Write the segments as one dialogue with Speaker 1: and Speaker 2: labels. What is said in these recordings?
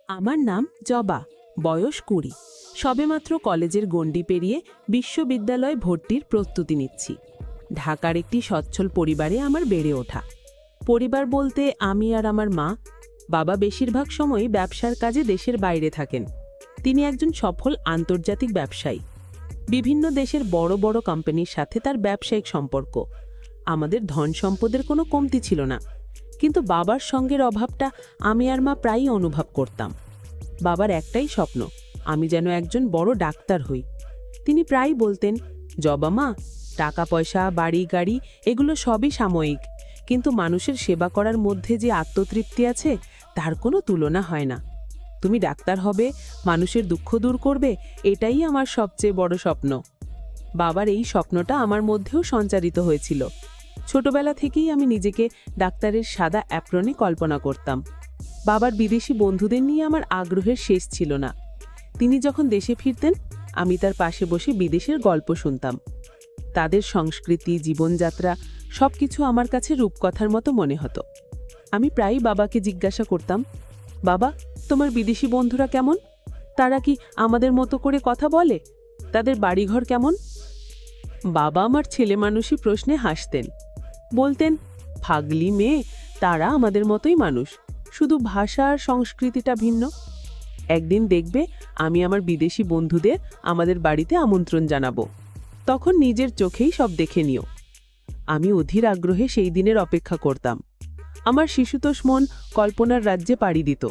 Speaker 1: আমার নাম জবা, বয়স 20। সবেমাত্র কলেজের গণ্ডি পেরিয়ে বিশ্ববিদ্যালয়ে ভর্তির প্রস্তুতি নিচ্ছি। ঢাকার একটি সচ্ছল পরিবারে আমার বেড়ে ওঠা। পরিবার বলতে আমি আর আমার মা। বাবা বেশিরভাগ সময়ই ব্যবসার কাজে দেশের বাইরে থাকেন। তিনি একজন সফল আন্তর্জাতিক ব্যবসায়ী। বিভিন্ন দেশের বড় বড় কোম্পানির সাথে তার ব্যবসায়িক সম্পর্ক। আমাদের ধন সম্পদের কোনো কমতি ছিল না, কিন্তু বাবার সঙ্গের অভাবটা আমি আর মা প্রায়ই অনুভব করতাম। বাবার একটাই স্বপ্ন, আমি যেন একজন বড় ডাক্তার হই। তিনি প্রায়ই বলতেন, জবা মা, টাকা পয়সা, বাড়ি গাড়ি এগুলো সবই সাময়িক, কিন্তু মানুষের সেবা করার মধ্যে যে আত্মতৃপ্তি আছে তার কোনো তুলনা হয় না। তুমি ডাক্তার হবে, মানুষের দুঃখ দূর করবে, এটাই আমার সবচেয়ে বড় স্বপ্ন। বাবার এই স্বপ্নটা আমার মধ্যেও সঞ্চারিত হয়েছিল। ছোটবেলা থেকেই আমি নিজেকে ডাক্তারের সাদা অ্যাপ্রনে কল্পনা করতাম। বাবার বিদেশি বন্ধুদের নিয়ে আমার আগ্রহের শেষ ছিল না। তিনি যখন দেশে ফিরতেন, আমি তার পাশে বসে বিদেশের গল্প শুনতাম। তাদের সংস্কৃতি, জীবনযাত্রা সবকিছু আমার কাছে রূপকথার মতো মনে হতো। আমি প্রায়ই বাবাকে জিজ্ঞাসা করতাম, বাবা, তোমার বিদেশি বন্ধুরা কেমন? তারা কি আমাদের মতো করে কথা বলে? তাদের বাড়িঘর কেমন? বাবা আমার ছেলে মানুষই প্রশ্নে হাসতেন। বলতেন, ফাগলি মেয়ে, তারা আমাদের মতোই মানুষ, শুধু ভাষা আর সংস্কৃতিটা ভিন্ন। একদিন দেখবে আমি আমার বিদেশি বন্ধুদের আমাদের বাড়িতে আমন্ত্রণ জানাবো, তখন নিজের চোখেই সব দেখে নিও। আমি অধীর আগ্রহে সেই দিনের অপেক্ষা করতাম। আমার শিশুতোষ মন কল্পনার রাজ্যে পাড়ি দিত।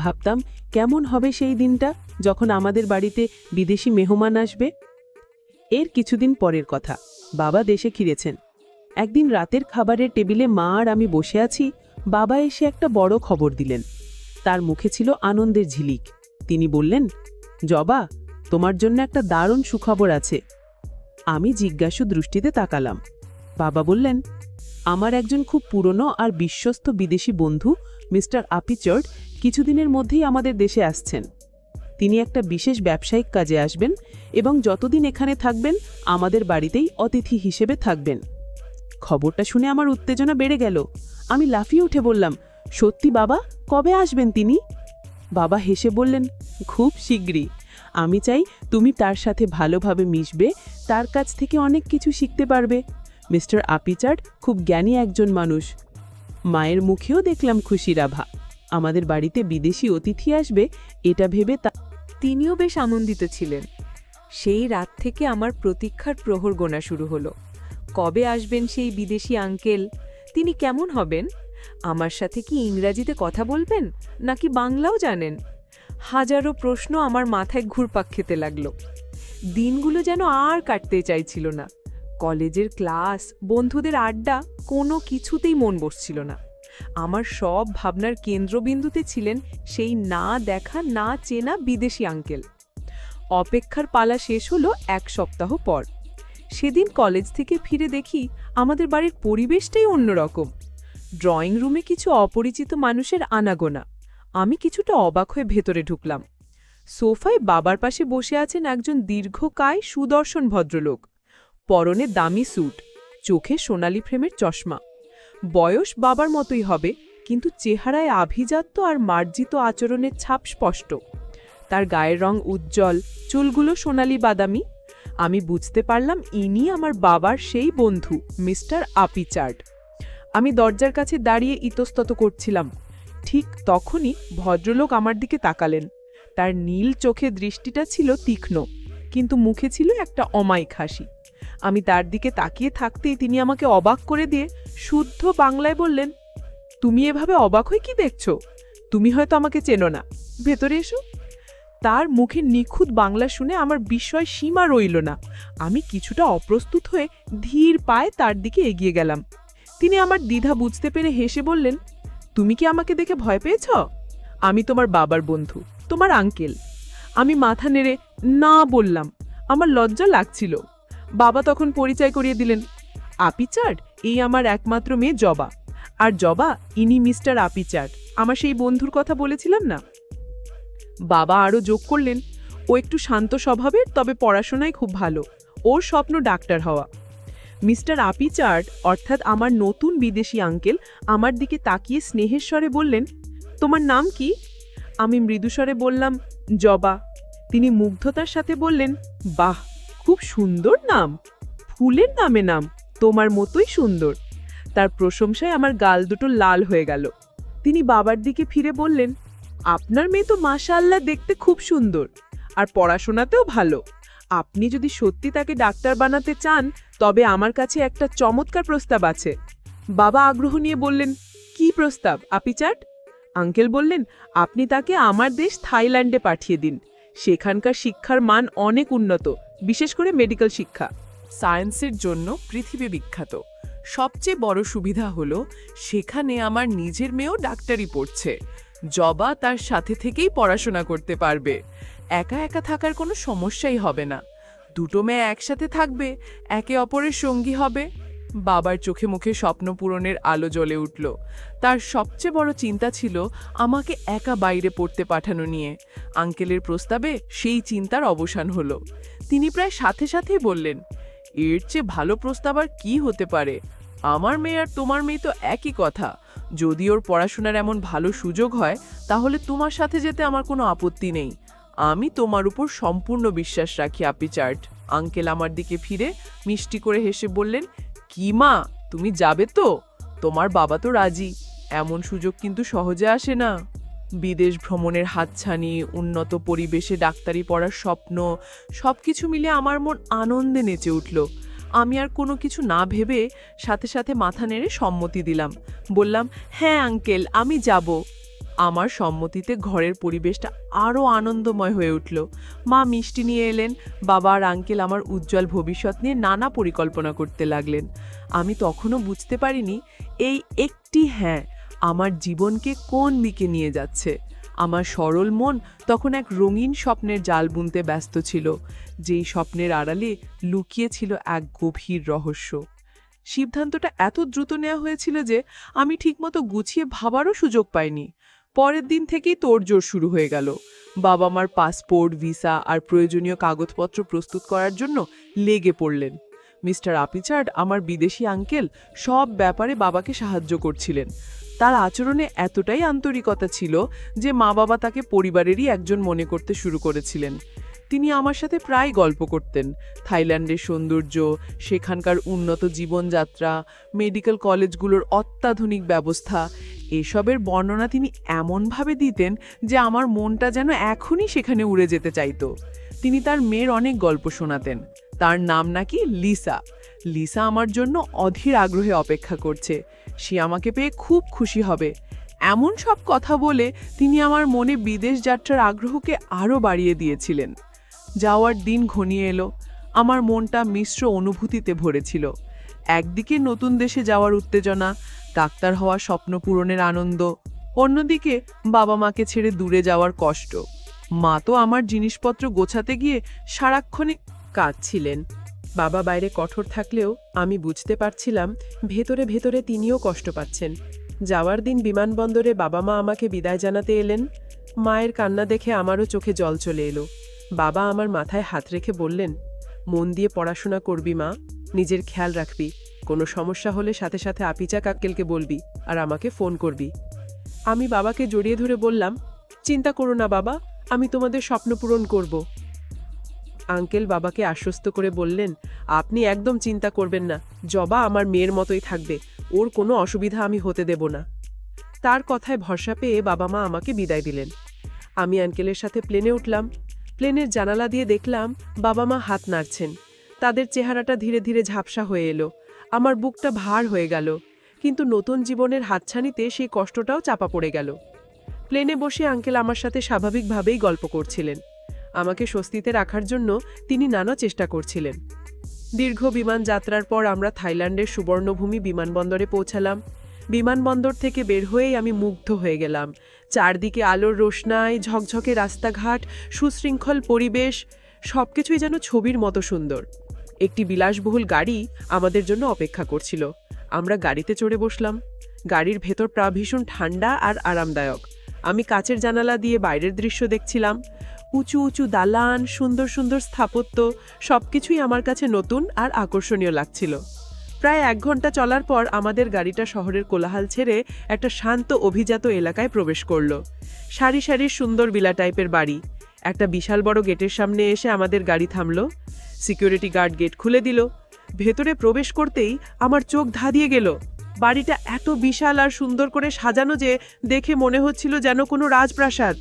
Speaker 1: ভাবতাম, কেমন হবে সেই দিনটা যখন আমাদের বাড়িতে বিদেশি মেহমান আসবে। এর কিছুদিন পরের কথা, বাবা দেশে ফিরেছেন। একদিন রাতের খাবারের টেবিলে মা আর আমি বসে আছি, বাবা এসে একটা বড় খবর দিলেন। তার মুখে ছিল আনন্দের ঝিলিক। তিনি বললেন, জবা, তোমার জন্য একটা দারুণ সুখবর আছে। আমি জিজ্ঞাসু দৃষ্টিতে তাকালাম। বাবা বললেন, আমার একজন খুব পুরনো আর বিশ্বস্ত বিদেশি বন্ধু মিস্টার আপিচার্ড কিছুদিনের মধ্যেই আমাদের দেশে আসছেন। তিনি একটা বিশেষ ব্যবসায়িক কাজে আসবেন এবং যতদিন এখানে থাকবেন আমাদের বাড়িতেই অতিথি হিসেবে থাকবেন। খবরটা শুনে আমার উত্তেজনা বেড়ে গেল। আমি লাফিয়ে উঠে বললাম, সত্যি বাবা? কবে আসবেন তিনি? বাবা হেসে বললেন, খুব শিগগিরই। আমি চাই তুমি তার সাথে ভালোভাবে মিশবে, তার কাছ থেকে অনেক কিছু শিখতে পারবে। মিস্টার আপিচার্ড খুব জ্ঞানী একজন মানুষ। মায়ের মুখেও দেখলাম খুশির আভা। আমাদের বাড়িতে বিদেশি অতিথি আসবে এটা ভেবে
Speaker 2: তিনিও বেশ আনন্দিত ছিলেন। সেই রাত থেকে আমার প্রতীক্ষার প্রহর গোনা শুরু হলো। কবে আসবেন সেই বিদেশি আঙ্কেল? তিনি কেমন হবেন? আমার সাথে কি ইংরাজিতে কথা বলবেন নাকি বাংলাও জানেন? হাজারো প্রশ্ন আমার মাথায় ঘুরপাক খেতে লাগলো। দিনগুলো যেন আর কাটতে চাইছিল না। কলেজের ক্লাস, বন্ধুদের আড্ডা, কোনো কিছুতেই মন বসছিল না। আমার সব ভাবনার কেন্দ্রবিন্দুতে ছিলেন সেই না দেখা, না চেনা বিদেশি আঙ্কেল। অপেক্ষার পালা শেষ হলো 1 সপ্তাহ পর। সেদিন কলেজ থেকে ফিরে দেখি আমাদের বাড়ির পরিবেশটাই অন্যরকম। ড্রয়িং রুমে কিছু অপরিচিত মানুষের আনাগোনা। আমি কিছুটা অবাক হয়ে ভেতরে ঢুকলাম। সোফায় বাবার পাশে বসে আছেন একজন দীর্ঘকায় সুদর্শন ভদ্রলোক। পরনে দামি স্যুট, চোখে সোনালি ফ্রেমের চশমা। বয়স বাবার মতোই হবে, কিন্তু চেহারায় আভিজাত্য আর মার্জিত আচরণের ছাপ স্পষ্ট। তার গায়ের রং উজ্জ্বল, চুলগুলো সোনালি বাদামি। আমি বুঝতে পারলাম ইনি আমার বাবার সেই বন্ধু মিস্টার আপিচার্ড। আমি দরজার কাছে দাঁড়িয়ে ইতস্তত করছিলাম। ঠিক তখনই ভদ্রলোক আমার দিকে তাকালেন। তার নীল চোখে দৃষ্টিটা ছিল তীক্ষ্ণ, কিন্তু মুখে ছিল একটা অমায়িক হাসি। আমি তার দিকে তাকিয়ে থাকতেই তিনি আমাকে অবাক করে দিয়ে শুদ্ধ বাংলায় বললেন, তুমি এভাবে অবাক হয়ে কি দেখছো? তুমি হয়তো আমাকে চেনো না, ভেতরে এসো। তার মুখে নিখুঁত বাংলা শুনে আমার বিস্ময় সীমা রইল না। আমি কিছুটা অপ্রস্তুত হয়ে ধীর পায়ে তার দিকে এগিয়ে গেলাম। তিনি আমার দ্বিধা বুঝতে পেরে হেসে বললেন, তুমি কি আমাকে দেখে ভয় পেয়েছ? আমি তোমার বাবার বন্ধু, তোমার আঙ্কেল। আমি মাথা নেড়ে না বললাম। আমার লজ্জা লাগছিল। বাবা তখন পরিচয় করিয়ে দিলেন, আপিচার্ড এই আমার একমাত্র মেয়ে জবা। আর জবা, ইনি মিস্টার আপিচার্ড, আমার সেই বন্ধুর কথা বলেছিলাম না। বাবা আরও যোগ করলেন, ও একটু শান্ত স্বভাবের, তবে পড়াশোনায় খুব ভালো। ওর স্বপ্ন ডাক্তার হওয়া। মিস্টার আপিচার্ড অর্থাৎ আমার নতুন বিদেশি আঙ্কেল আমার দিকে তাকিয়ে স্নেহের স্বরে বললেন, তোমার নাম কি? আমি মৃদুস্বরে বললাম, জবা। তিনি মুগ্ধতার সাথে বললেন, বাহ, খুব সুন্দর নাম। ফুলের নামে নাম, তোমার মতোই সুন্দর। তার প্রশংসায় আমার গাল দুটো লাল হয়ে গেল। তিনি বাবার দিকে ফিরে বললেন, আপনার মেয়ে তো মাশাআল্লাহ দেখতে খুব সুন্দর, আর পড়াশোনাতেও ভালো। আপনি যদি সত্যি তাকে ডাক্তার বানাতে চান, তবে আমার কাছে একটা চমৎকার প্রস্তাব আছে। বাবা আগ্রহ নিয়ে বললেন, কি প্রস্তাব আপিচাট? আঙ্কেল বললেন, আপনি তাকে আমার দেশ থাইল্যান্ডে পাঠিয়ে দিন। সেখানকার শিক্ষার মান অনেক উন্নত, বিশেষ করে মেডিকেল শিক্ষা।
Speaker 3: সায়েন্সের জন্য পৃথিবী বিখ্যাত। সবচেয়ে বড় সুবিধা হলো সেখানে আমার নিজের মেয়েও ডাক্তারি পড়ছে। জবা তার সাথে থেকেই পড়াশোনা করতে পারবে। একা একা থাকার কোনো সমস্যাই হবে না। দুটো মেয়ে একসাথে থাকবে, একে অপরের সঙ্গী হবে। বাবার চোখে মুখে স্বপ্ন পূরণের আলো জ্বলে উঠল। তার সবচেয়ে বড় চিন্তা ছিল আমাকে একা বাইরে পড়তে পাঠানো নিয়ে। আঙ্কেলের প্রস্তাবে সেই চিন্তার অবসান হলো। তিনি প্রায় সাথে সাথেই বললেন, এর চেয়ে ভালো প্রস্তাব আর কি হতে পারে? আমার মেয়ে আর তোমার মেয়ে তো একই কথা। যদি ওর পড়াশোনার এমন ভালো সুযোগ হয়, তাহলে তোমার সাথে যেতে আমার কোনো আপত্তি নেই। আমি তোমার উপর সম্পূর্ণ বিশ্বাস রাখি আপিচার্ট। আঙ্কেল আমার দিকে ফিরে মিষ্টি করে হেসে বললেন, কি মা, তুমি যাবে তো? তোমার বাবা তো রাজি। এমন সুযোগ কিন্তু সহজে আসে না। বিদেশ ভ্রমণের হাতছানি, উন্নত পরিবেশে ডাক্তারি পড়ার স্বপ্ন, সবকিছু মিলে আমার মন আনন্দে নেচে উঠল। আমি আর কোনো কিছু না ভেবে সাথে সাথে মাথা নেড়ে সম্মতি দিলাম। বললাম, হ্যাঁ আঙ্কেল, আমি যাব। আমার সম্মতিতে ঘরের পরিবেশটা আরও আনন্দময় হয়ে উঠল। মা মিষ্টি নিয়ে এলেন। বাবা আর আঙ্কেল আমার উজ্জ্বল ভবিষ্যৎ নিয়ে নানা পরিকল্পনা করতে লাগলেন। আমি তখনও বুঝতে পারিনি এই একটি হ্যাঁ আমার জীবনকে কোন দিকে নিয়ে যাচ্ছে। আমার সরল মন তখন এক রঙিন স্বপ্নের জাল বুনতে ব্যস্ত ছিল, যেই স্বপ্নের আড়ালে লুকিয়ে ছিল এক গভীর রহস্য। সিদ্ধান্তটা এত দ্রুত নেওয়া হয়েছিল যে আমি ঠিকমতো গুছিয়ে ভাবারও সুযোগ পাইনি। পরের দিন থেকেই তোড়জোড় শুরু হয়ে গেল। বাবা মার পাসপোর্ট, ভিসা আর প্রয়োজনীয় কাগজপত্র প্রস্তুত করার জন্য লেগে পড়লেন। মিস্টার আপিচার্ড, আমার বিদেশি আঙ্কেল, সব ব্যাপারে বাবাকে সাহায্য করছিলেন। তার আচরণে এতটাই আন্তরিকতা ছিল যে মা বাবা তাকে পরিবারেরই একজন মনে করতে শুরু করেছিলেন। তিনি আমার সাথে প্রায় গল্প করতেন। থাইল্যান্ডের সৌন্দর্য, সেখানকার উন্নত জীবনযাত্রা, মেডিকেল কলেজগুলোর অত্যাধুনিক ব্যবস্থা, এসবের বর্ণনা তিনি এমনভাবে দিতেন যে আমার মনটা যেন এখনই সেখানে উড়ে যেতে চাইতো। তিনি তার মেয়ের অনেক গল্প শোনাতেন। তার নাম নাকি লিসা। লিসা আমার জন্য অধীর আগ্রহে অপেক্ষা করছে। সে আমাকে পেয়ে খুব খুশি হবে। এমন সব কথা বলে তিনি আমার মনে বিদেশ যাত্রার আগ্রহকে আরও বাড়িয়ে দিয়েছিলেন। যাওয়ার দিন ঘনিয়ে এলো। আমার মনটা মিশ্র অনুভূতিতে ভরেছিল। একদিকে নতুন দেশে যাওয়ার উত্তেজনা, ডাক্তার হওয়ার স্বপ্ন পূরণের আনন্দ, অন্যদিকে বাবা মাকে ছেড়ে দূরে যাওয়ার কষ্ট। মা তো আমার জিনিসপত্র গোছাতে গিয়ে সারাক্ষণে কাঁদছিলেন। বাবা বাইরে কঠোর থাকলেও আমি বুঝতে পারছিলাম ভেতরে ভেতরে তিনিও কষ্ট পাচ্ছেন। যাওয়ার দিন বিমানবন্দরে বাবা মা আমাকে বিদায় জানাতে এলেন। মায়ের কান্না দেখে আমারও চোখে জল চলে এলো। বাবা আমার মাথায় হাত রেখে বললেন, মন দিয়ে পড়াশোনা করবি মা, নিজের খেয়াল রাখবি। কোনো সমস্যা হলে সাথে সাথে আপিচা কাক্কেলকে বলবি আর আমাকে ফোন করবি। আমি বাবাকে জড়িয়ে ধরে বললাম, চিন্তা করো না বাবা, আমি তোমাদের স্বপ্ন পূরণ করব। আঙ্কেল বাবাকে আশ্বস্ত করে বললেন, আপনি একদম চিন্তা করবেন না, জবা আমার মেয়ের মতোই থাকবে, ওর কোনো অসুবিধা আমি হতে দেব না। তার কথায় ভরসা পেয়ে বাবা মা আমাকে বিদায় দিলেন। আমি আঙ্কেলের সাথে প্লেনে উঠলাম। প্লেনের জানালা দিয়ে দেখলাম বাবা মা হাত নাড়ছেন। তাদের চেহারাটা ধীরে ধীরে ঝাপসা হয়ে এলো। আমার বুকটা ভার হয়ে গেল, কিন্তু নতুন জীবনের হাতছানিতে সেই কষ্টটাও চাপা পড়ে গেল। প্লেনে বসে আঙ্কেল আমার সাথে স্বাভাবিকভাবেই গল্প করছিলেন। আমাকে স্বস্তিতে রাখার জন্য তিনি নানা চেষ্টা করছিলেন। দীর্ঘ বিমান যাত্রার পর আমরা থাইল্যান্ডের সুবর্ণভূমি বিমানবন্দরে পৌঁছালাম। বিমানবন্দর থেকে বের হয়েই আমি মুগ্ধ হয়ে গেলাম। চারদিকে আলোর রোশনাই, ঝকঝকে রাস্তাঘাট, সুশৃঙ্খল পরিবেশ, সবকিছুই যেন ছবির মতো সুন্দর। একটি বিলাসবহুল গাড়ি আমাদের জন্য অপেক্ষা করছিল। আমরা গাড়িতে চড়ে বসলাম। গাড়ির ভেতর ভীষণ ঠান্ডা আর আরামদায়ক। আমি কাচের জানালা দিয়ে বাইরের দৃশ্য দেখছিলাম। উঁচু উঁচু দালান, সুন্দর সুন্দর স্থাপত্য, সবকিছুই আমার কাছে নতুন আর আকর্ষণীয় লাগছিল। প্রায় 1 ঘন্টা চলার পর আমাদের গাড়িটা শহরের কোলাহল ছেড়ে একটা শান্ত অভিজাত এলাকায় প্রবেশ করলো। সারি সারি সুন্দর বিলা টাইপের বাড়ি। একটা বিশাল বড় গেটের সামনে এসে আমাদের গাড়ি থামলো। সিকিউরিটি গার্ড গেট খুলে দিল। ভেতরে প্রবেশ করতেই আমার চোখ ধাঁধিয়ে গেল। বাড়িটা এত বিশাল আর সুন্দর করে সাজানো যে দেখে মনে হচ্ছিল যেন কোনো রাজপ্রাসাদ।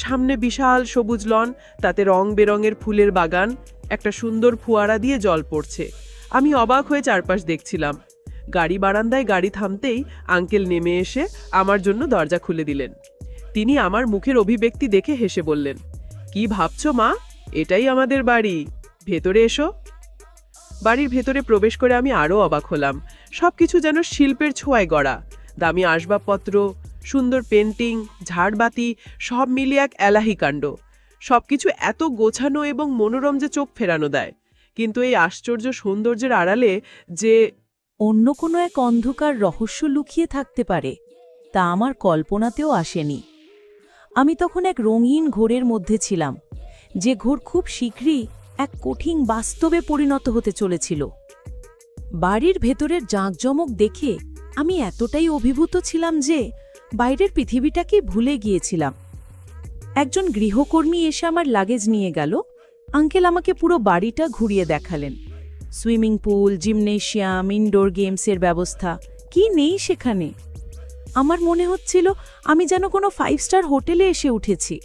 Speaker 3: সামনে বিশাল সবুজ লন, তাতে রং বেরঙের ফুলের বাগান, একটা সুন্দর ফোয়ারা দিয়ে জল পড়ছে। আমি অবাক হয়ে চারপাশ দেখছিলাম। গাড়ি বারান্দায় গাড়ি থামতেই আঙ্কেল নেমে এসে আমার জন্য দরজা খুলে দিলেন। তিনি আমার মুখের অভিব্যক্তি দেখে হেসে বললেন, কি ভাবছো মা, এটাই আমাদের বাড়ি, ভেতরে এসো। বাড়ির ভেতরে প্রবেশ করে আমি আরও অবাক হলাম। সবকিছু যেন শিল্পের ছোঁয়ায় গড়া। দামি আসবাবপত্র, সুন্দর পেন্টিং, ঝাড়বাতি, সব মিলিয়ে এক এলাহি কাণ্ড। সবকিছু এত গোছানো এবং মনোরম যে চোখ ফেরানো দেয়। কিন্তু এই আশ্চর্য সৌন্দর্যের আড়ালে যে
Speaker 1: অন্য কোনো এক অন্ধকার রহস্য লুকিয়ে থাকতে পারে, তা আমার কল্পনাতেও আসেনি। আমি তখন এক রঙিন ঘোরের মধ্যে ছিলাম, যে ঘোর খুব শীঘ্রই এক কঠিন বাস্তবে পরিণত হতে চলেছিল। বাড়ির ভেতরের জাঁকজমক দেখে আমি এতটাই অভিভূত ছিলাম যে বাইরের পৃথিবীটাকে ভুলে গিয়েছিলাম। একজন গৃহকর্মী এসে আমার লাগেজ নিয়ে গেল। আঙ্কেল আমাকে পুরো বাড়িটা ঘুরিয়ে দেখালেন। সুইমিং পুল, জিমনেশিয়াম, ইনডোর গেমসের ব্যবস্থা, কি নেই সেখানে। আমার মনে হচ্ছিল আমি যেন কোনো 5 স্টার হোটেলে এসে উঠেছি।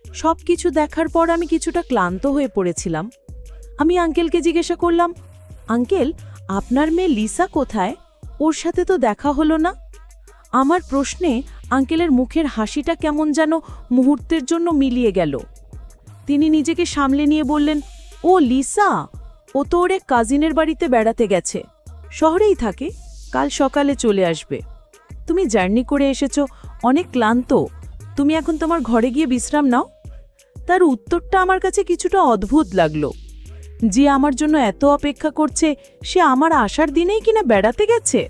Speaker 1: সব কিছু দেখার পর আমি কিছুটা ক্লান্ত হয়ে পড়েছিলাম। আমি আঙ্কেলকে জিজ্ঞাসা করলাম, আঙ্কেল, আপনার মেয়ে লিসা কোথায়? ওর সাথে তো দেখা হলো না। আমার প্রশ্নে আঙ্কেলের মুখের হাসিটা কেমন যেন মুহূর্তের জন্য মিলিয়ে গেল। তিনি নিজেকে সামলে নিয়ে বললেন, ও লিসা, ও তো ওর এক কাজিনের বাড়িতে বেড়াতে গেছে, শহরেই থাকে, কাল সকালে চলে আসবে। তুমি জার্নি করে এসেছো, অনেক ক্লান্ত, তুমি এখন তোমার ঘরে গিয়ে বিশ্রাম নাও। তার উত্তরটা আমার কাছে কিছুটা অদ্ভুত লাগলো। যে আমার জন্য এত অপেক্ষা করছে, সে আমার আসার দিনেই কিনা বেড়াতে গেছে।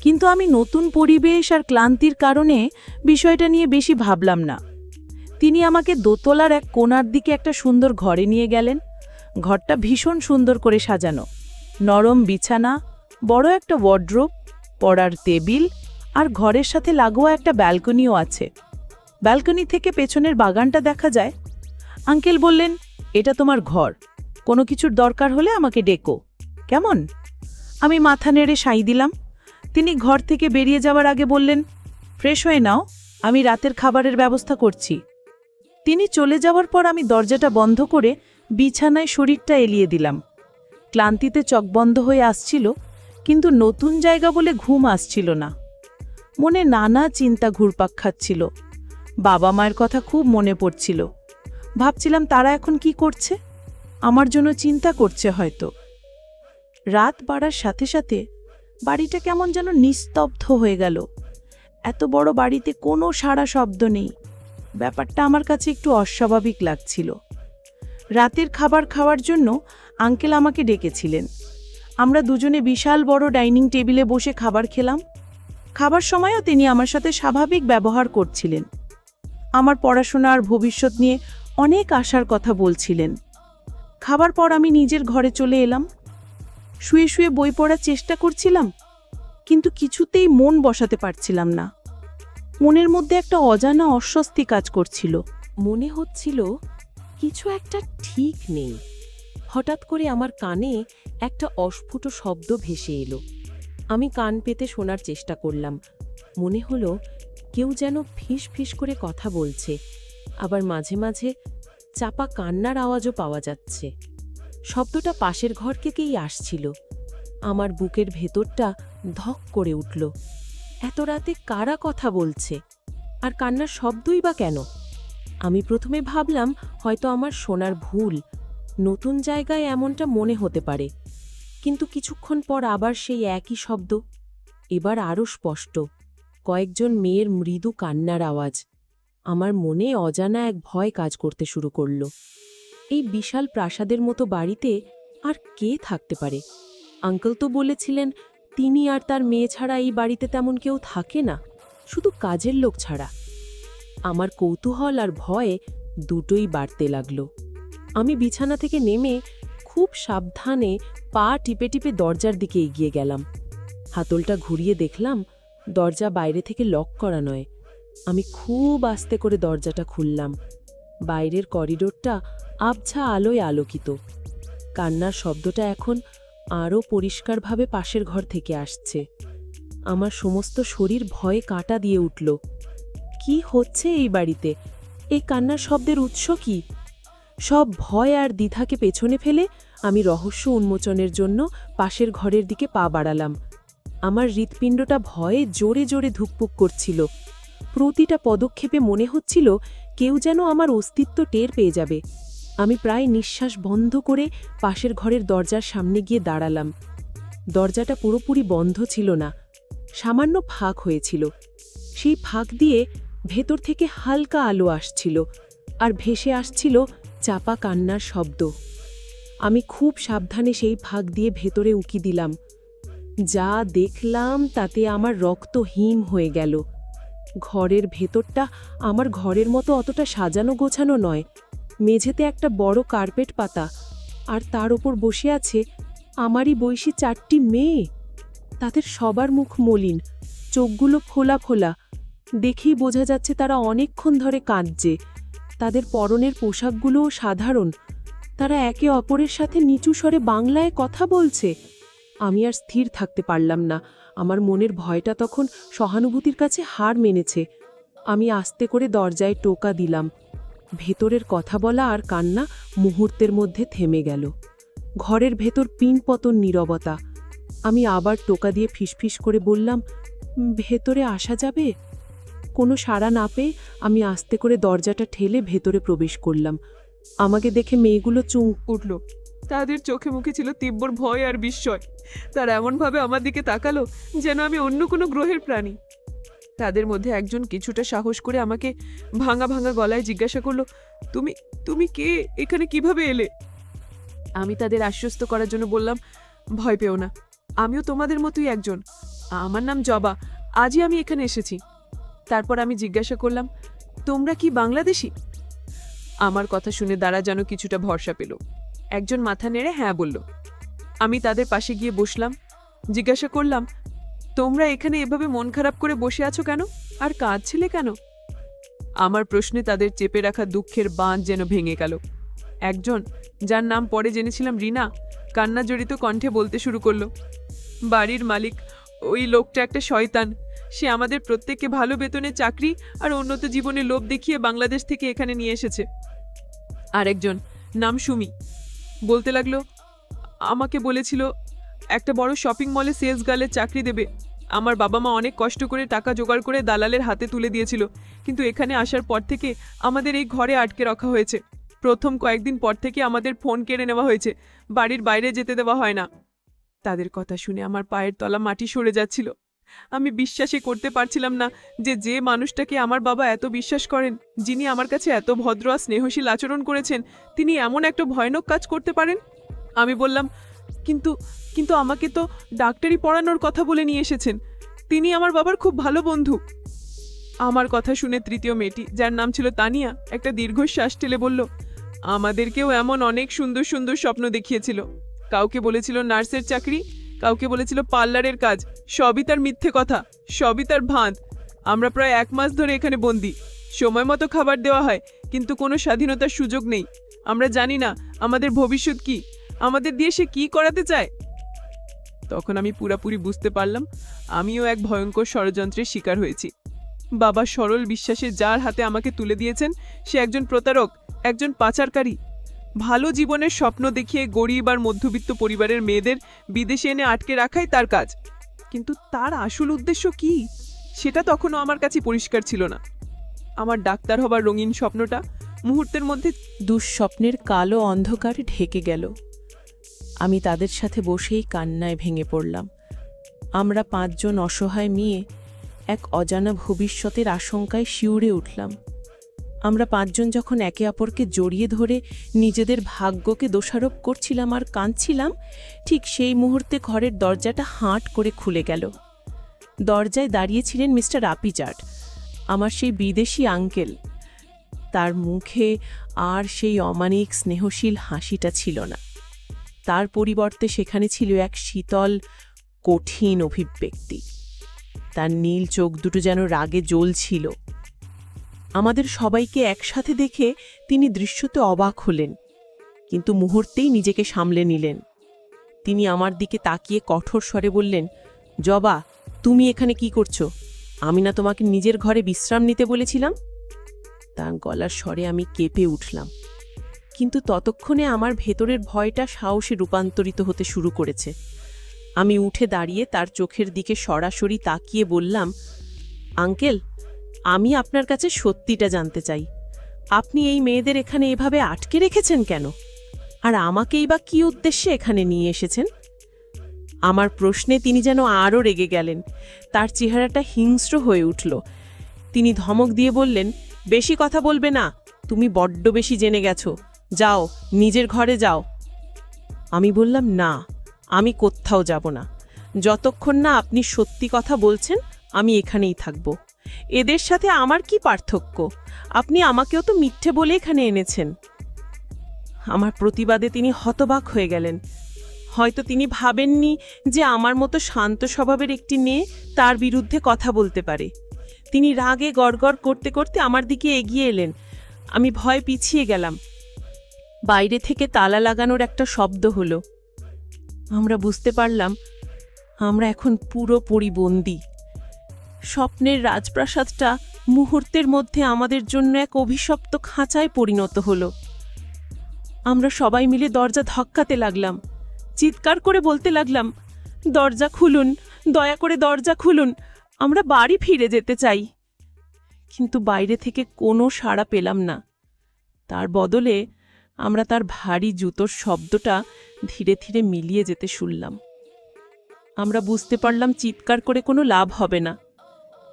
Speaker 1: কিন্তু আমি নতুন পরিবেশ আর ক্লান্তির কারণে বিষয়টা নিয়ে বেশি ভাবলাম না। তিনি আমাকে দোতলার এক কোণার দিকে একটা সুন্দর ঘরে নিয়ে গেলেন। ঘরটা ভীষণ সুন্দর করে সাজানো, নরম বিছানা, বড় একটা ওয়ার্ড্রোব, পড়ার টেবিল, আর ঘরের সাথে লাগোয়া একটা ব্যালকনিও আছে। ব্যালকনি থেকে পেছনের বাগানটা দেখা যায়। আঙ্কেল বললেন, এটা তোমার ঘর, কোনো কিছুর দরকার হলে আমাকে ডেকো, কেমন? আমি মাথা নেড়ে সাই দিলাম। তিনি ঘর থেকে বেরিয়ে যাওয়ার আগে বললেন, ফ্রেশ হয়ে নাও, আমি রাতের খাবারের ব্যবস্থা করছি। তিনি চলে যাওয়ার পর আমি দরজাটা বন্ধ করে বিছানায় শরীরটা এলিয়ে দিলাম। ক্লান্তিতে চোখ বন্ধ হয়ে আসছিল, কিন্তু নতুন জায়গা বলে ঘুম আসছিল না। মনে নানা চিন্তা ঘুরপাক খাচ্ছিল। বাবা মায়ের কথা খুব মনে পড়ছিল। ভাবছিলাম তারা এখন কি করছে, আমার জন্য চিন্তা করছে হয়তো। রাত বাড়ার সাথে সাথে বাড়িটা কেমন যেন নিস্তব্ধ হয়ে গেল। এত বড় বাড়িতে কোনো সাড়া শব্দ নেই। ব্যাপারটা আমার কাছে একটু অস্বাভাবিক লাগছিল। রাতের খাবার খাওয়ার জন্য আঙ্কেল আমাকে ডেকেছিলেন। আমরা দুজনে বিশাল বড় ডাইনিং টেবিলে বসে খাবার খেলাম। খাবার সময়ও তিনি আমার সাথে স্বাভাবিক ব্যবহার করছিলেন। আমার পড়াশোনা আর ভবিষ্যৎ নিয়ে অনেক আশার কথা বলছিলেন। খাবার পর আমি নিজের ঘরে চলে এলাম। শুয়ে শুয়ে বই পড়ার চেষ্টা করছিলাম, কিন্তু কিছুতেই মন বসাতে পারছিলাম না। মনের মধ্যে একটা অজানা অস্বস্তি কাজ করছিল। মনে হচ্ছিল কিছু একটা ঠিক নেই। হঠাৎ করে আমার কানে একটা অস্ফুট শব্দ ভেসে এলো। আমি কান পেতে শোনার চেষ্টা করলাম। মনে হলো কেউ যেন ফিস ফিস করে কথা বলছে, আবার মাঝে মাঝে চাপা কান্নার আওয়াজও পাওয়া যাচ্ছে। শব্দটা পাশের ঘর থেকেই আসছিল। আমার বুকের ভেতরটা ধক করে উঠল। এত রাতে কারা কথা বলছে, আর কান্নার শব্দই বা কেন? আমি প্রথমে ভাবলাম হয়তো আমার শোনার ভুল, নতুন জায়গায় এমনটা মনে হতে পারে। কিন্তু কিছুক্ষণ পর আবার সেই একই শব্দ, এবার আরও স্পষ্ট, কয়েকজন মেয়ের মৃদু কান্নার আওয়াজ। আমার মনে অজানা এক ভয় কাজ করতে শুরু করল। এই বিশাল প্রাসাদের মতো বাড়িতে আর কে থাকতে পারে? আঙ্কেল তো বলেছিলেন তিনি আর তার মেয়ে ছাড়া এই বাড়িতে তেমন কেউ থাকে না, শুধু কাজের লোক ছাড়া। আমার কৌতূহল আর ভয়ে দুটোই বাড়তে লাগল। আমি বিছানা থেকে নেমে খুব খুব সাবধানে পা টিপে টিপে দরজার দিকে এগিয়ে গেলাম। হাতলটা ঘুরিয়ে দেখলাম দরজা বাইরে থেকে লক করা নয়। আমি খুব আস্তে করে দরজাটা খুললাম। বাইরের করিডোরটা আবছা আলোয় আলোকিত। কান্নার শব্দটা এখন আরও পরিষ্কারভাবে পাশের ঘর থেকে আসছে। আমার সমস্ত শরীর ভয়ে কাঁটা দিয়ে উঠল। কি হচ্ছে এই বাড়িতে? এই কান্নার শব্দের উৎস কি? সব ভয় আর দ্বিধাকে পেছনে ফেলে আমি রহস্য উন্মোচনের জন্য পাশের ঘরের দিকে পা বাড়ালাম। আমার হৃৎপিণ্ডটা ভয়ে জোরে জোরে ধুকপুক করছিল। প্রতিটা পদক্ষেপে মনে হচ্ছিল কেউ যেন আমার অস্তিত্ব টের পেয়ে যাবে। আমি প্রায় নিঃশ্বাস বন্ধ করে পাশের ঘরের দরজার সামনে গিয়ে দাঁড়ালাম। দরজাটা পুরোপুরি বন্ধ ছিল না, সামান্য ফাঁক হয়েছিল। সেই ফাঁক দিয়ে ভেতর থেকে হালকা আলো আসছিল, আর ভেসে আসছিল চাপা কান্নার শব্দ। আমি খুব সাবধানে সেই ফাঁক দিয়ে ভেতরে উঁকি দিলাম। যা দেখলাম তাতে আমার রক্ত হিম হয়ে গেল। ঘরের ভেতরটা আমার ঘরের মতো অতটা সাজানো গোছানো নয়। মেঝেতে একটা বড় কার্পেট পাতা, আর তার ওপর বসে আছে আমারই বয়সী 4টি মেয়ে। তাদের সবার মুখ মলিন, চোখগুলো ফোলা ফোলা। দেখেই বোঝা যাচ্ছে তারা অনেকক্ষণ ধরে কাঁদছে। তাদের পরনের পোশাকগুলোও সাধারণ। তারা একে অপরের সাথে নিচু স্বরে বাংলায় কথা বলছে। আমি আর স্থির থাকতে পারলাম না। আমার মনের ভয়টা তখন সহানুভূতির কাছে হার মেনেছে। আমি আস্তে করে দরজায় টোকা দিলাম। ভেতরের কথা বলা আর কান্না মুহূর্তের মধ্যে থেমে গেল। ঘরের ভেতর পিনপতন নীরবতা। আমি আবার টোকা দিয়ে ফিসফিস করে বললাম, ভেতরে আসা যাবে? কোনো সাড়া না পেয়ে আমি আস্তে করে দরজাটা ঠেলে ভেতরে প্রবেশ করলাম। আমাকে দেখে মেয়েগুলো
Speaker 2: উঠল। তাদের চোখে মুখে ছিল তীব্র ভয় আর বিস্ময়। তারা এমনভাবে আমার দিকে তাকালো যেন আমি অন্য কোনো গ্রহের প্রাণী। তাদের মধ্যে একজন কিছুটা সাহস করে আমাকে ভাঙা ভাঙা গলায় জিজ্ঞাসা করলো, তুমি তুমি কে? এখানে কিভাবে এলে? আমি তাদের আশ্বস্ত করার জন্য বললাম, ভয় পেও না, আমিও তোমাদের মতোই একজন। আমার নাম জবা। আজই আমি এখানে এসেছি। তারপর আমি জিজ্ঞাসা করলাম, তোমরা কি বাংলাদেশি? আমার কথা শুনে তারা যেন কিছুটা ভরসা পেল। একজন মাথা নেড়ে হ্যাঁ বলল। আমি তাদের পাশে গিয়ে বসলাম। জিজ্ঞাসা করলাম, তোমরা এখানে এভাবে মন খারাপ করে বসে আছো কেন? আর কাঁদছিলে কেন? আমার প্রশ্নে তাদের চেপে রাখা দুঃখের বাঁধ যেন ভেঙে গেল। একজন, যার নাম পরে জেনেছিলাম রিনা, কান্না জড়িত কণ্ঠে বলতে শুরু করলো, বাড়ির মালিক ওই লোকটা একটা শয়তান। সে আমাদের প্রত্যেককে ভালো বেতনে চাকরি আর উন্নত জীবনে লোভ দেখিয়ে বাংলাদেশ থেকে এখানে নিয়ে এসেছে। আরেকজন, নাম সুমি, বলতে লাগলো, আমাকে বলেছিল একটা বড় শপিং মলে সেলস গার্লের চাকরি দেবে। আমার বাবা মা অনেক কষ্ট করে টাকা জোগাড় করে দালালের হাতে তুলে দিয়েছিল, কিন্তু এখানে আসার পর থেকে আমাদের এই ঘরে আটকে রাখা হয়েছে। প্রথম কয়েকদিন পর থেকে আমাদের ফোন কেড়ে নেওয়া হয়েছে, বাড়ির বাইরে যেতে দেওয়া হয় না। তাদের কথা শুনে আমার পায়ের তলা মাটি সরে যাচ্ছিল। আমি বিশ্বাসই করতে পারছিলাম না যে মানুষটাকে আমার বাবা এত বিশ্বাস করেন, যিনি আমার কাছে এত ভদ্র আর স্নেহশীল আচরণ করেছেন, তিনি এমন একটা ভয়ানক কাজ করতে পারেন। আমি বললাম, কিন্তু আমাকে তো ডাক্তারি পড়ানোর কথা বলে নিয়ে এসেছেন। তিনি আমার বাবার খুব ভালো বন্ধু। আমার কথা শুনে তৃতীয় মেয়েটি, যার নাম ছিল তানিয়া, একটা দীর্ঘশ্বাস টেলে বলল, আমাদেরকেও এমন অনেক সুন্দর সুন্দর স্বপ্ন দেখিয়েছিল। কাউকে বলেছিল নার্সের চাকরি, কাউকে বলেছিল পার্লারের কাজ। সবই তার মিথ্যে কথা, সবই তার ভাঁদ। আমরা প্রায় 1 মাস ধরে এখানে বন্দি। সময় মতো খাবার দেওয়া হয়, কিন্তু কোনো স্বাধীনতার সুযোগ নেই। আমরা জানি না আমাদের ভবিষ্যৎ কি, আমাদের দিয়ে সে কি করাতে চায়। তখন আমি পুরাপুরি বুঝতে পারলাম আমিও এক ভয়ঙ্কর ষড়যন্ত্রের শিকার হয়েছি। বাবা সরল বিশ্বাসে যার হাতে আমাকে তুলে দিয়েছেন, সে একজন প্রতারক, একজন পাচারকারী। ভালো জীবনের স্বপ্ন দেখিয়ে গরিব আর মধ্যবিত্ত পরিবারের মেয়েদের বিদেশে এনে আটকে রাখাই তার কাজ। কিন্তু তার আসল উদ্দেশ্য কি, সেটা তখনও আমার কাছে পরিষ্কার ছিল না। আমার ডাক্তার হবার রঙিন স্বপ্নটা মুহূর্তের মধ্যে
Speaker 1: দুঃস্বপ্নের কালো অন্ধকারে ঢেকে গেল। আমি তাদের সাথে বসেই কান্নায় ভেঙে পড়লাম। আমরা 5 জন অসহায় মেয়ে এক অজানা ভবিষ্যতের আশঙ্কায় শিউরে উঠলাম। আমরা 5 জন যখন একে অপরকে জড়িয়ে ধরে নিজেদের ভাগ্যকে দোষারোপ করছিলাম আর কাঁদছিলাম, ঠিক সেই মুহূর্তে ঘরের দরজাটা হাঁট করে খুলে গেল। দরজায় দাঁড়িয়েছিলেন মিস্টার আপিচার্ড, আমার সেই বিদেশি আঙ্কেল। তার মুখে আর সেই অমানিক স্নেহশীল হাসিটা ছিল না। তার পরিবর্তে সেখানে ছিল এক শীতল কঠিন অভিব্যক্তি। তার নীল চোখ দুটো যেন রাগে জ্বলছিল। আমাদের সবাইকে একসাথে দেখে তিনি দৃশ্যতে অবাক হলেন, কিন্তু মুহূর্তেই নিজেকে সামলে নিলেন। তিনি আমার দিকে তাকিয়ে কঠোর স্বরে বললেন, জবা, তুমি এখানে কি করছো? আমি না তোমাকে নিজের ঘরে বিশ্রাম নিতে বলেছিলাম? তার গলার স্বরে আমি কেঁপে উঠলাম, কিন্তু ততক্ষণে আমার ভেতরের ভয়টা সাহসে রূপান্তরিত হতে শুরু করেছে। আমি উঠে দাঁড়িয়ে তার চোখের দিকে সরাসরি তাকিয়ে বললাম, আঙ্কেল, আমি আপনার কাছে সত্যিটা জানতে চাই। আপনি এই মেয়েদের এখানে এভাবে আটকে রেখেছেন কেন? আর আমাকেই বা কী উদ্দেশ্যে এখানে নিয়ে এসেছেন? আমার প্রশ্নে তিনি যেন আরও রেগে গেলেন। তার চেহারাটা হিংস্র হয়ে উঠল। তিনি ধমক দিয়ে বললেন, বেশি কথা বলবে না, তুমি বড্ড বেশি জেনে গেছো। যাও, নিজের ঘরে যাও। আমি বললাম, না, আমি কোথাও যাব না। যতক্ষণ না আপনি সত্যি কথা বলছেন আমি এখানেই থাকব। এদের সাথে আমার কি পার্থক্য? আপনি আমাকেও তো মিথ্যে বলে এখানে এনেছেন। আমার প্রতিবাদে তিনি হতবাক হয়ে গেলেন। হয়তো তিনি ভাবেননি যে আমার মতো শান্ত স্বভাবের একটি মেয়ে তার বিরুদ্ধে কথা বলতে পারে। তিনি রাগে গড়গড় করতে করতে আমার দিকে এগিয়ে এলেন। আমি ভয় পিছিয়ে গেলাম। বাইরে থেকে তালা লাগানোর একটা শব্দ হলো। আমরা বুঝতে পারলাম আমরা এখন পুরোপুরি বন্দী। স্বপ্নের রাজপ্রাসাদটা মুহূর্তের মধ্যে আমাদের জন্য এক অভিশপ্ত খাঁচায় পরিণত হলো। আমরা সবাই মিলে দরজা ধাক্কাতে লাগলাম, চিৎকার করে বলতে লাগলাম, দরজা খুলুন, দয়া করে দরজা খুলুন, আমরা বাড়ি ফিরে যেতে চাই। কিন্তু বাইরে থেকে কোনো সাড়া পেলাম না। তার বদলে আমরা তার ভারী জুতোর শব্দটা ধীরে ধীরে মিলিয়ে যেতে শুনলাম। আমরা বুঝতে পারলাম চিৎকার করে কোনো লাভ হবে না।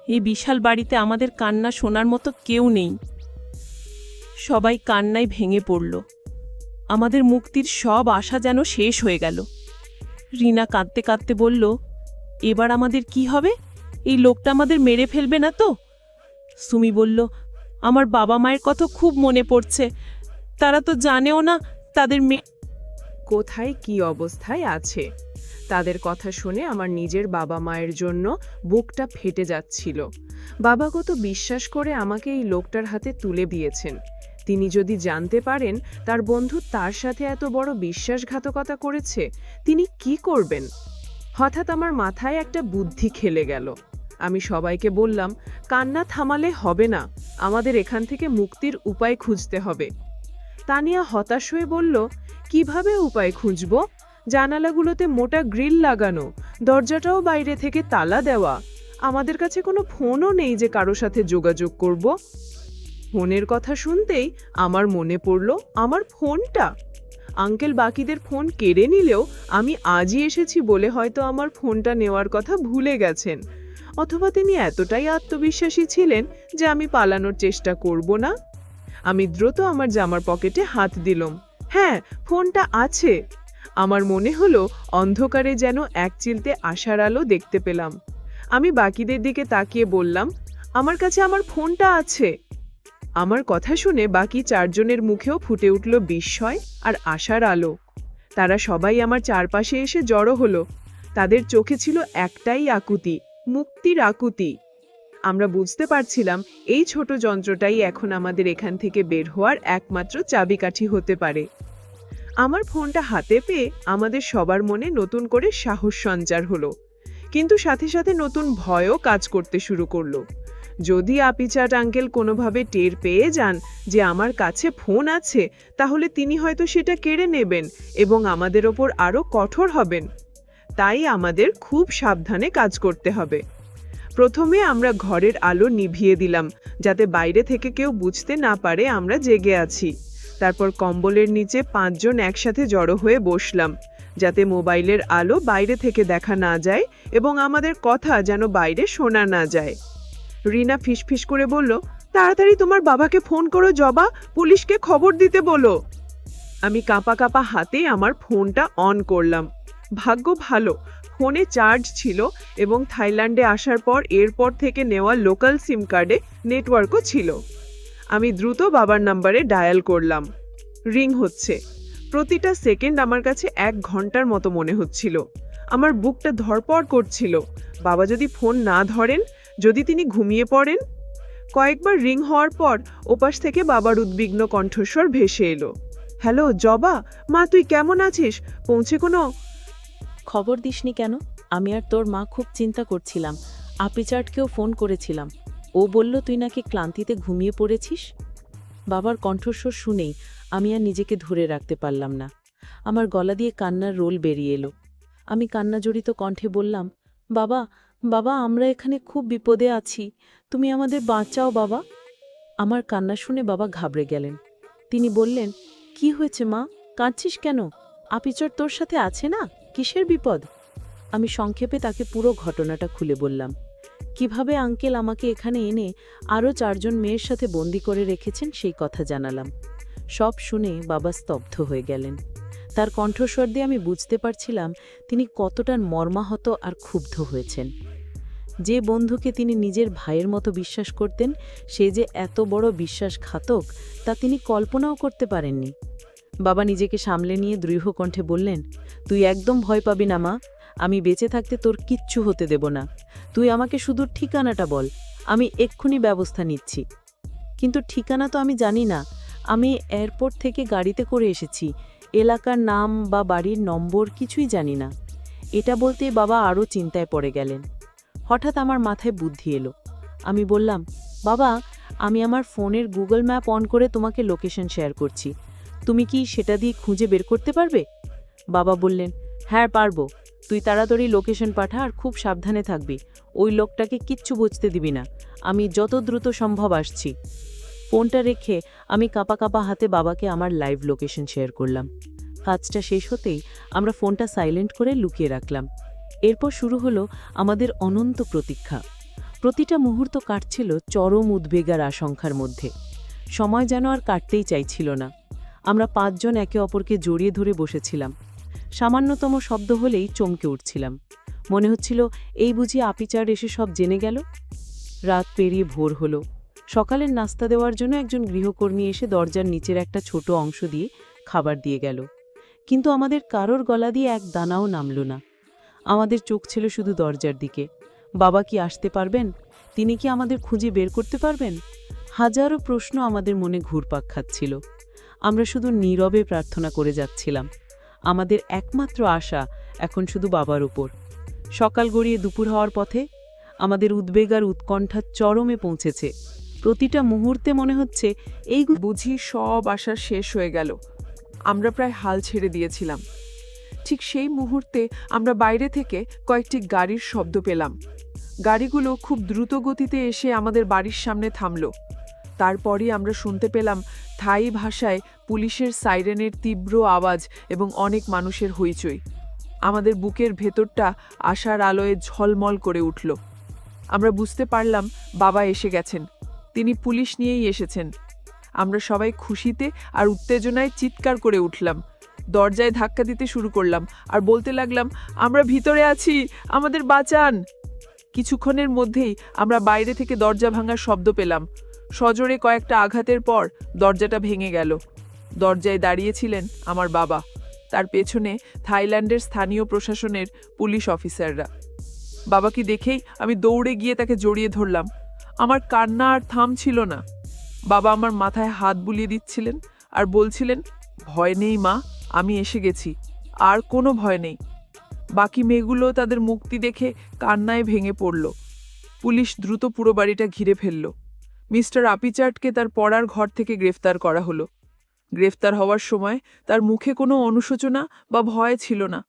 Speaker 1: এই বিশাল বাড়িতে আমাদের কান্না শোনার মতো কেউ নেই। সবাই কান্নায় ভেঙে পড়ল। আমাদের মুক্তির সব আশা যেন শেষ হয়ে গেল। রিনা কাঁদতে কাঁদতে বলল, এবার আমাদের কি হবে? এই লোকটা আমাদের মেরে ফেলবে না তো? সুমি বলল, আমার বাবা মায়ের কথা খুব মনে পড়ছে। তারা তো জানেও না তাদের মেয়ে
Speaker 2: কোথায় কি অবস্থায় আছে। তাদের কথা শুনে আমার নিজের বাবা মায়ের জন্য বুকটা ফেটে যাচ্ছিল। বাবা কত বিশ্বাস করে আমাকে এই লোকটার হাতে তুলে দিয়েছেন। তিনি যদি জানতে পারেন তার বন্ধু তার সাথে এত বড় বিশ্বাসঘাতকতা করেছে, তিনি কি করবেন? হঠাৎ আমার মাথায় একটা বুদ্ধি খেলে গেল। আমি সবাইকে বললাম, কান্না থামালে হবে না, আমাদের এখান থেকে মুক্তির উপায় খুঁজতে হবে। তানিয়া হতাশ হয়ে বলল, কিভাবে উপায় খুঁজব? জানালাগুলোতে মোটা গ্রিল লাগানো, দরজাটাও বাইরে থেকে তালা দেওয়া। আমাদের কাছে কোনো ফোনও নেই যে কারো সাথে যোগাযোগ করব। ফোনের কথা শুনতেই আমার মনে পড়ল আমার ফোনটা। আঙ্কেল বাকিদের ফোন কেড়ে নিলেও আমি আজই এসেছি বলে হয়তো আমার ফোনটা নেওয়ার কথা ভুলে গেছেন, অথবা তিনি এতটাই আত্মবিশ্বাসী ছিলেন যে আমি পালানোর চেষ্টা করব না। আমি দ্রুত আমার জামার পকেটে হাত দিলাম। হ্যাঁ, ফোনটা আছে। আমার মনে হলো অন্ধকারে যেন এক চিলতে আশার আলো দেখতে পেলাম। আমি বাকিদের দিকে তাকিয়ে বললাম, আমার কাছে আমার ফোনটা আছে। আমার কথা শুনে বাকি চারজনের মুখেও ফুটে উঠল বিস্ময় আর আশার আলো। তারা সবাই আমার চারপাশে এসে জড়ো হলো। তাদের চোখে ছিল একটাই আকুতি, মুক্তির আকুতি। আমরা বুঝতে পারছিলাম এই ছোট যন্ত্রটাই এখন আমাদের এখান থেকে বের হওয়ার একমাত্র চাবিকাঠি হতে পারে। আমার ফোনটা হাতে পেয়ে আমাদের সবার মনে নতুন করে সাহস সঞ্চার হলো, কিন্তু সাথে সাথে নতুন ভয়ও কাজ করতে শুরু করলো। যদি আপিচাট আঙ্কেল কোনোভাবে টের পেয়ে যান যে আমার কাছে ফোন আছে, তাহলে তিনি হয়তো সেটা কেড়ে নেবেন এবং আমাদের ওপর আরও কঠোর হবেন। তাই আমাদের খুব সাবধানে কাজ করতে হবে। প্রথমে আমরা ঘরের আলো নিভিয়ে দিলাম, যাতে বাইরে থেকে কেউ বুঝতে না পারে আমরা জেগে আছি। তারপর কম্বলের নিচে 5 জন একসাথে জড়ো হয়ে বসলাম, যাতে মোবাইলের আলো বাইরে থেকে দেখা না যায় এবং আমাদের কথা যেন বাইরে শোনা না যায়। রিনা ফিসফিস করে বলল, তাড়াতাড়ি তোমার বাবাকে ফোন করো জবা, পুলিশকে খবর দিতে বলো। আমি কাঁপা কাঁপা হাতে আমার ফোনটা অন করলাম। ভাগ্য ভালো, ফোনে চার্জ ছিল এবং থাইল্যান্ডে আসার পর এরপর থেকে নেওয়া লোকাল সিম কার্ডে নেটওয়ার্কও ছিল। আমি দ্রুত বাবার নাম্বারে ডায়াল করলাম। রিং হচ্ছে।
Speaker 4: প্রতিটা সেকেন্ড আমার কাছে 1 ঘন্টার মতো মনে হচ্ছিল। আমার বুকটা ধড়পড় করছিল। বাবা যদি ফোন না ধরেন, যদি তিনি ঘুমিয়ে পড়েন। কয়েকবার রিং হওয়ার পর ওপাশ থেকে বাবার উদ্বিগ্ন কণ্ঠস্বর ভেসে এলো। হ্যালো জবা, মা তুই কেমন আছিস? পৌঁছে কোনো?
Speaker 1: খবর দিসনি কেন? আমি আর তোর মা খুব চিন্তা করছিলাম। আপিচার্টকেও ফোন করেছিলাম। ও বলল তুই নাকি ক্লান্তিতে ঘুমিয়ে পড়েছিস। বাবার কণ্ঠস্বর শুনেই আমি আর নিজেকে ধরে রাখতে পারলাম না। আমার গলা দিয়ে কান্নার রোল বেরিয়ে এলো। আমি কান্নাজড়িত কণ্ঠে বললাম, বাবা, বাবা, আমরা এখানে খুব বিপদে আছি, তুমি আমাদের বাঁচাও বাবা। আমার কান্না শুনে বাবা ঘাবড়ে গেলেন। তিনি বললেন, কি হয়েছে মা, কাঁদছিস কেন? আপিচর তোর সাথে আছে না? কিসের বিপদ? আমি সংক্ষেপে তাকে পুরো ঘটনাটা খুলে বললাম। কিভাবে আঙ্কেল আমাকে এখানে এনে আরও 4জন মেয়ের সাথে বন্দি করে রেখেছেন সেই কথা জানালাম। সব শুনে বাবা স্তব্ধ হয়ে গেলেন। তার কণ্ঠস্বর দিয়ে আমি বুঝতে পারছিলাম তিনি কতটা মর্মাহত আর ক্ষুব্ধ হয়েছেন। যে বন্ধুকে তিনি নিজের ভাইয়ের মতো বিশ্বাস করতেন, সে যে এত বড় বিশ্বাসঘাতক তা তিনি কল্পনাও করতে পারেননি। বাবা নিজেকে সামলে নিয়ে দৃঢ় কণ্ঠে বললেন, তুই একদম ভয় পাবি না মা, আমি বেঁচে থাকতে তোর কিচ্ছু হতে দেব না। তুই আমাকে শুধু ঠিকানাটা বল, আমি এক্ষুনি ব্যবস্থা নিচ্ছি। কিন্তু ঠিকানা তো আমি জানি না, আমি এয়ারপোর্ট থেকে গাড়িতে করে এসেছি, এলাকার নাম বা বাড়ির নম্বর কিছুই জানি না। এটা বলতেই বাবা আরও চিন্তায় পড়ে গেলেন। হঠাৎ আমার মাথায় বুদ্ধি এলো। আমি বললাম, বাবা, আমি আমার ফোনের গুগল ম্যাপ অন করে তোমাকে লোকেশন শেয়ার করছি, তুমি কি সেটা দিয়ে খুঁজে বের করতে পারবে? বাবা বললেন, হ্যাঁ পারবো, তুই তাড়াতাড়ি লোকেশন পাঠা আর খুব সাবধানে থাকবি, ওই লোকটাকে কিচ্ছু বুঝতে দিবি না, আমি যত দ্রুত সম্ভব আসছি। ফোনটা রেখে আমি কাঁপা কাঁপা হাতে বাবাকে আমার লাইভ লোকেশন শেয়ার করলাম। কাজটা শেষ হতেই আমরা ফোনটা সাইলেন্ট করে লুকিয়ে রাখলাম। এরপর শুরু হলো আমাদের অনন্ত প্রতীক্ষা। প্রতিটা মুহূর্ত কাটছিল চরম উদ্বেগার আশঙ্কার মধ্যে। সময় যেন আর কাটতেই চাইছিল না। আমরা 5জন একে অপরকে জড়িয়ে ধরে বসেছিলাম। সামান্যতম শব্দ হলেই চমকে উঠছিলাম। মনে হচ্ছিল এই বুঝি আপিচার এসে সব জেনে গেল। রাত পেরিয়ে ভোর হলো। সকালের নাস্তা দেওয়ার জন্য একজন গৃহকর্মী এসে দরজার নিচের একটা ছোট অংশ দিয়ে খাবার দিয়ে গেল। কিন্তু আমাদের কারোর গলা দিয়ে এক দানাও নামল না। আমাদের চোখ ছিল শুধু দরজার দিকে। বাবা কি আসতে পারবেন? তিনি কি আমাদের খুঁজে বের করতে পারবেন? হাজারো প্রশ্ন আমাদের মনে ঘুরপাক খাচ্ছিল। আমরা শুধু নীরবে প্রার্থনা করে যাচ্ছিলাম। আমাদের একমাত্র আশা এখন শুধু বাবার উপর। সকাল গড়িয়ে দুপুর হওয়ার পথে আমাদের উদ্বেগ আর উৎকণ্ঠা চরমে পৌঁছেছে। প্রতিটা মুহূর্তে মনে হচ্ছে এই
Speaker 3: বুঝি সব আশা শেষ হয়ে গেল। আমরা প্রায় হাল ছেড়ে দিয়েছিলাম। ঠিক সেই মুহূর্তে আমরা বাইরে থেকে কয়েকটি গাড়ির শব্দ পেলাম। গাড়িগুলো খুব দ্রুত গতিতে এসে আমাদের বাড়ির সামনে থামল। তারপরই আমরা শুনতে পেলাম থাই ভাষায় পুলিশের সাইরেনের তীব্র আওয়াজ এবং অনেক মানুষের হইচই। আমাদের বুকের ভেতরটা আশার আলোয় ঝলমল করে উঠল। আমরা বুঝতে পারলাম বাবা এসে গেছেন। তিনি পুলিশ নিয়েই এসেছেন। আমরা সবাই খুশিতে আর উত্তেজনায় চিৎকার করে উঠলাম। দরজায় ধাক্কা দিতে শুরু করলাম আর বলতে লাগলাম, আমরা ভিতরে আছি, আমাদের বাঁচান। কিছুক্ষণের মধ্যেই আমরা বাইরে থেকে দরজা ভাঙার শব্দ পেলাম। সজোরে কয়েকটা আঘাতের পর দরজাটা ভেঙে গেল। দরজায় দাঁড়িয়েছিলেন আমার বাবা, তার পেছনে থাইল্যান্ডের স্থানীয় প্রশাসনের পুলিশ অফিসাররা। বাবাকে দেখেই আমি দৌড়ে গিয়ে তাকে জড়িয়ে ধরলাম। আমার কান্না আর থামছিল না। বাবা আমার মাথায় হাত বুলিয়ে দিচ্ছিলেন আর বলছিলেন, ভয় নেই মা, আমি এসে গেছি, আর কোনো ভয় নেই। বাকি মেয়েগুলো তাদের মুক্তি দেখে কান্নায় ভেঙে পড়ল। পুলিশ দ্রুত পুরো বাড়িটা ঘিরে ফেলল। মিস্টার আপিচার্টকে তার পড়ার ঘর থেকে গ্রেফতার করা হলো। গ্রেফতার হওয়ার সময় তার মুখে কোনো অনুশোচনা বা ভয় ছিল না,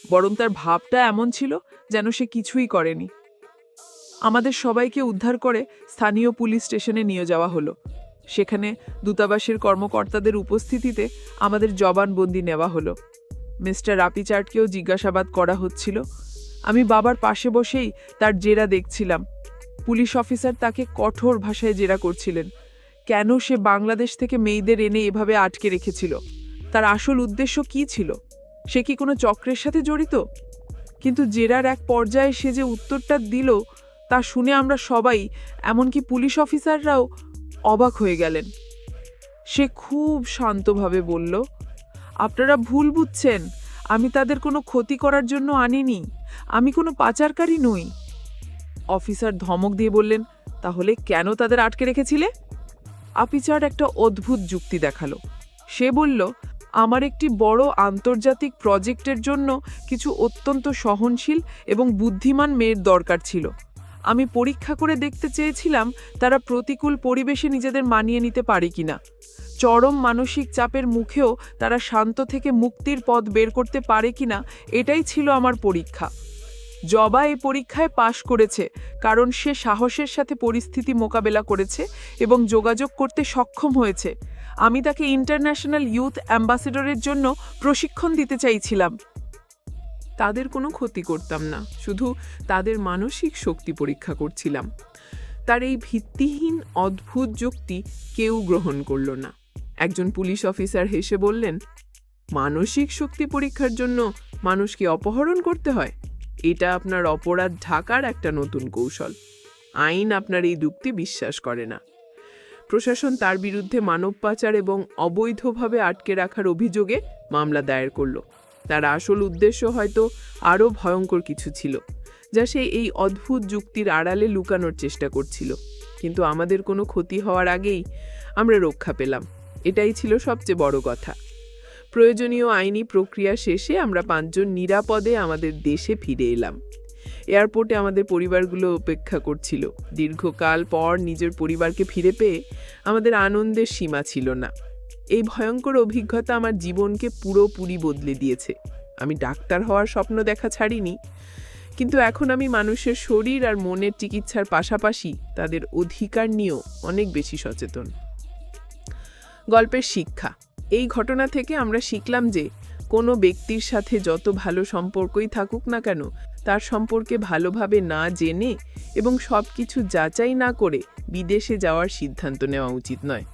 Speaker 3: বরং তার ভাবটা এমন ছিল যেন সে কিছুই করেনি। আমাদের সবাইকে উদ্ধার করে স্থানীয় পুলিশ স্টেশনে নিয়ে যাওয়া হলো। সেখানে দূতাবাসের কর্মকর্তাদের উপস্থিতিতে আমাদের জবানবন্দি নেওয়া হলো। মিস্টার আপিচার্টকেও জিজ্ঞাসাবাদ করা হচ্ছিল। আমি বাবার পাশে বসেই তার জেরা দেখছিলাম। পুলিশ অফিসার তাকে কঠোর ভাষায় জেরা করছিলেন। কেন সে বাংলাদেশ থেকে মেয়েদের এনে এভাবে আটকে রেখেছিল? তার আসল উদ্দেশ্য কী ছিল? সে কি কোনো চক্রের সাথে জড়িত? কিন্তু জেরার এক পর্যায়ে সে যে উত্তরটা দিল তা শুনে আমরা সবাই, এমনকি পুলিশ অফিসাররাও অবাক হয়ে গেলেন। সে খুব শান্তভাবে বলল, আপনারা ভুল বুঝছেন, আমি তাদের কোনো ক্ষতি করার জন্য আনিনি, আমি কোনো পাচারকারী নই। অফিসার ধমক দিয়ে বললেন, তাহলে কেন তাদের আটকে রেখেছিলে? আপিচার একটা অদ্ভুত যুক্তি দেখালো। সে বলল, আমার একটি বড় আন্তর্জাতিক প্রজেক্টের জন্য কিছু অত্যন্ত সহনশীল এবং বুদ্ধিমান মেয়ের দরকার ছিল। আমি পরীক্ষা করে দেখতে চেয়েছিলাম তারা প্রতিকূল পরিবেশে নিজেদের মানিয়ে নিতে পারে কিনা। চরম মানসিক চাপের মুখেও তারা শান্ত থেকে মুক্তির পথ বের করতে পারে কিনা, এটাই ছিল আমার পরীক্ষা। জবা এই পরীক্ষায় পাশ করেছে কারণ সে সাহসের সাথে পরিস্থিতি মোকাবেলা করেছে এবং যোগাযোগ করতে সক্ষম হয়েছে। আমি তাকে ইন্টারন্যাশনাল ইউথ অ্যাম্বাসেডরের জন্য প্রশিক্ষণ দিতে চাইছিলাম। তাদের কোনো ক্ষতি করতাম না, শুধু তাদের মানসিক শক্তি পরীক্ষা করছিলাম। তার এই ভিত্তিহীন অদ্ভুত যুক্তি কেউ গ্রহণ করল না। একজন পুলিশ অফিসার হেসে বললেন, মানসিক শক্তি পরীক্ষার জন্য মানুষকে অপহরণ করতে হয়? এটা আপনার অপরাধ ঢাকার একটা নতুন কৌশল। আইন আপনার এই যুক্তি বিশ্বাস করে না। প্রশাসন তার বিরুদ্ধে মানব পাচার এবং অবৈধভাবে আটকে রাখার অভিযোগে মামলা দায়ের করল। তার আসল উদ্দেশ্য হয়তো আরও ভয়ঙ্কর কিছু ছিল, যা সে এই অদ্ভুত যুক্তির আড়ালে লুকানোর চেষ্টা করছিল। কিন্তু আমাদের কোনো ক্ষতি হওয়ার আগেই আমরা রক্ষা পেলাম, এটাই ছিল সবচেয়ে বড় কথা। প্রয়োজনীয় আইনি প্রক্রিয়া শেষে আমরা 5 জন নিরাপদে আমাদের দেশে ফিরে এলাম। এয়ারপোর্টে আমাদের পরিবারগুলো অপেক্ষা করছিল। দীর্ঘকাল পর নিজের পরিবারকে ফিরে পেয়ে আমাদের আনন্দের সীমা ছিল না। এই ভয়ঙ্কর অভিজ্ঞতা আমার জীবনকে পুরোপুরি বদলে দিয়েছে। আমি ডাক্তার হওয়ার স্বপ্ন দেখা ছাড়িনি, কিন্তু এখন আমি মানুষের শরীর আর মনের চিকিৎসার পাশাপাশি তাদের অধিকার নিয়েও অনেক বেশি সচেতন। গল্পের শিক্ষা। এই ঘটনা থেকে আমরা শিখলাম যে কোনো ব্যক্তির সাথে যত ভালো সম্পর্কই থাকুক না কেন, তার সম্পর্কে ভালোভাবে না জেনে এবং সব কিছু যাচাই না করে বিদেশে যাওয়ার সিদ্ধান্ত নেওয়া উচিত নয়।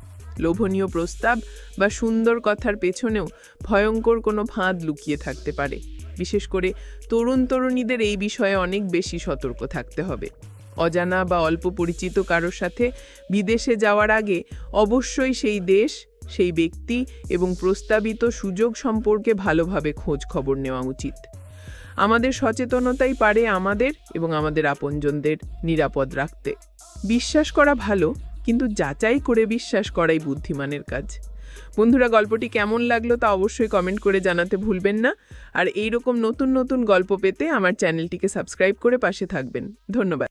Speaker 3: লোভনীয় প্রস্তাব বা সুন্দর কথার পেছনেও ভয়ঙ্কর কোনো ফাঁদ লুকিয়ে থাকতে পারে। বিশেষ করে তরুণীদের এই বিষয়ে অনেক বেশি সতর্ক থাকতে হবে। অজানা বা অল্প পরিচিত কারোর সাথে বিদেশে যাওয়ার আগে অবশ্যই সেই দেশ, সেই ব্যক্তি এবং প্রস্তাবিত সুযোগ সম্পর্কে ভালোভাবে খোঁজ খবর নেওয়া উচিত। আমাদের সচেতনতাই পারে আমাদের এবং আমাদের আপনজনদের নিরাপদ রাখতে। বিশ্বাস করা ভালো, কিন্তু যাচাই করে বিশ্বাস করাই বুদ্ধিমানের কাজ। বন্ধুরা, গল্পটি কেমন লাগলো তা অবশ্যই কমেন্ট করে জানাতে ভুলবেন না। আর এইরকম নতুন নতুন গল্প পেতে আমার চ্যানেলটিকে সাবস্ক্রাইব করে পাশে থাকবেন। ধন্যবাদ।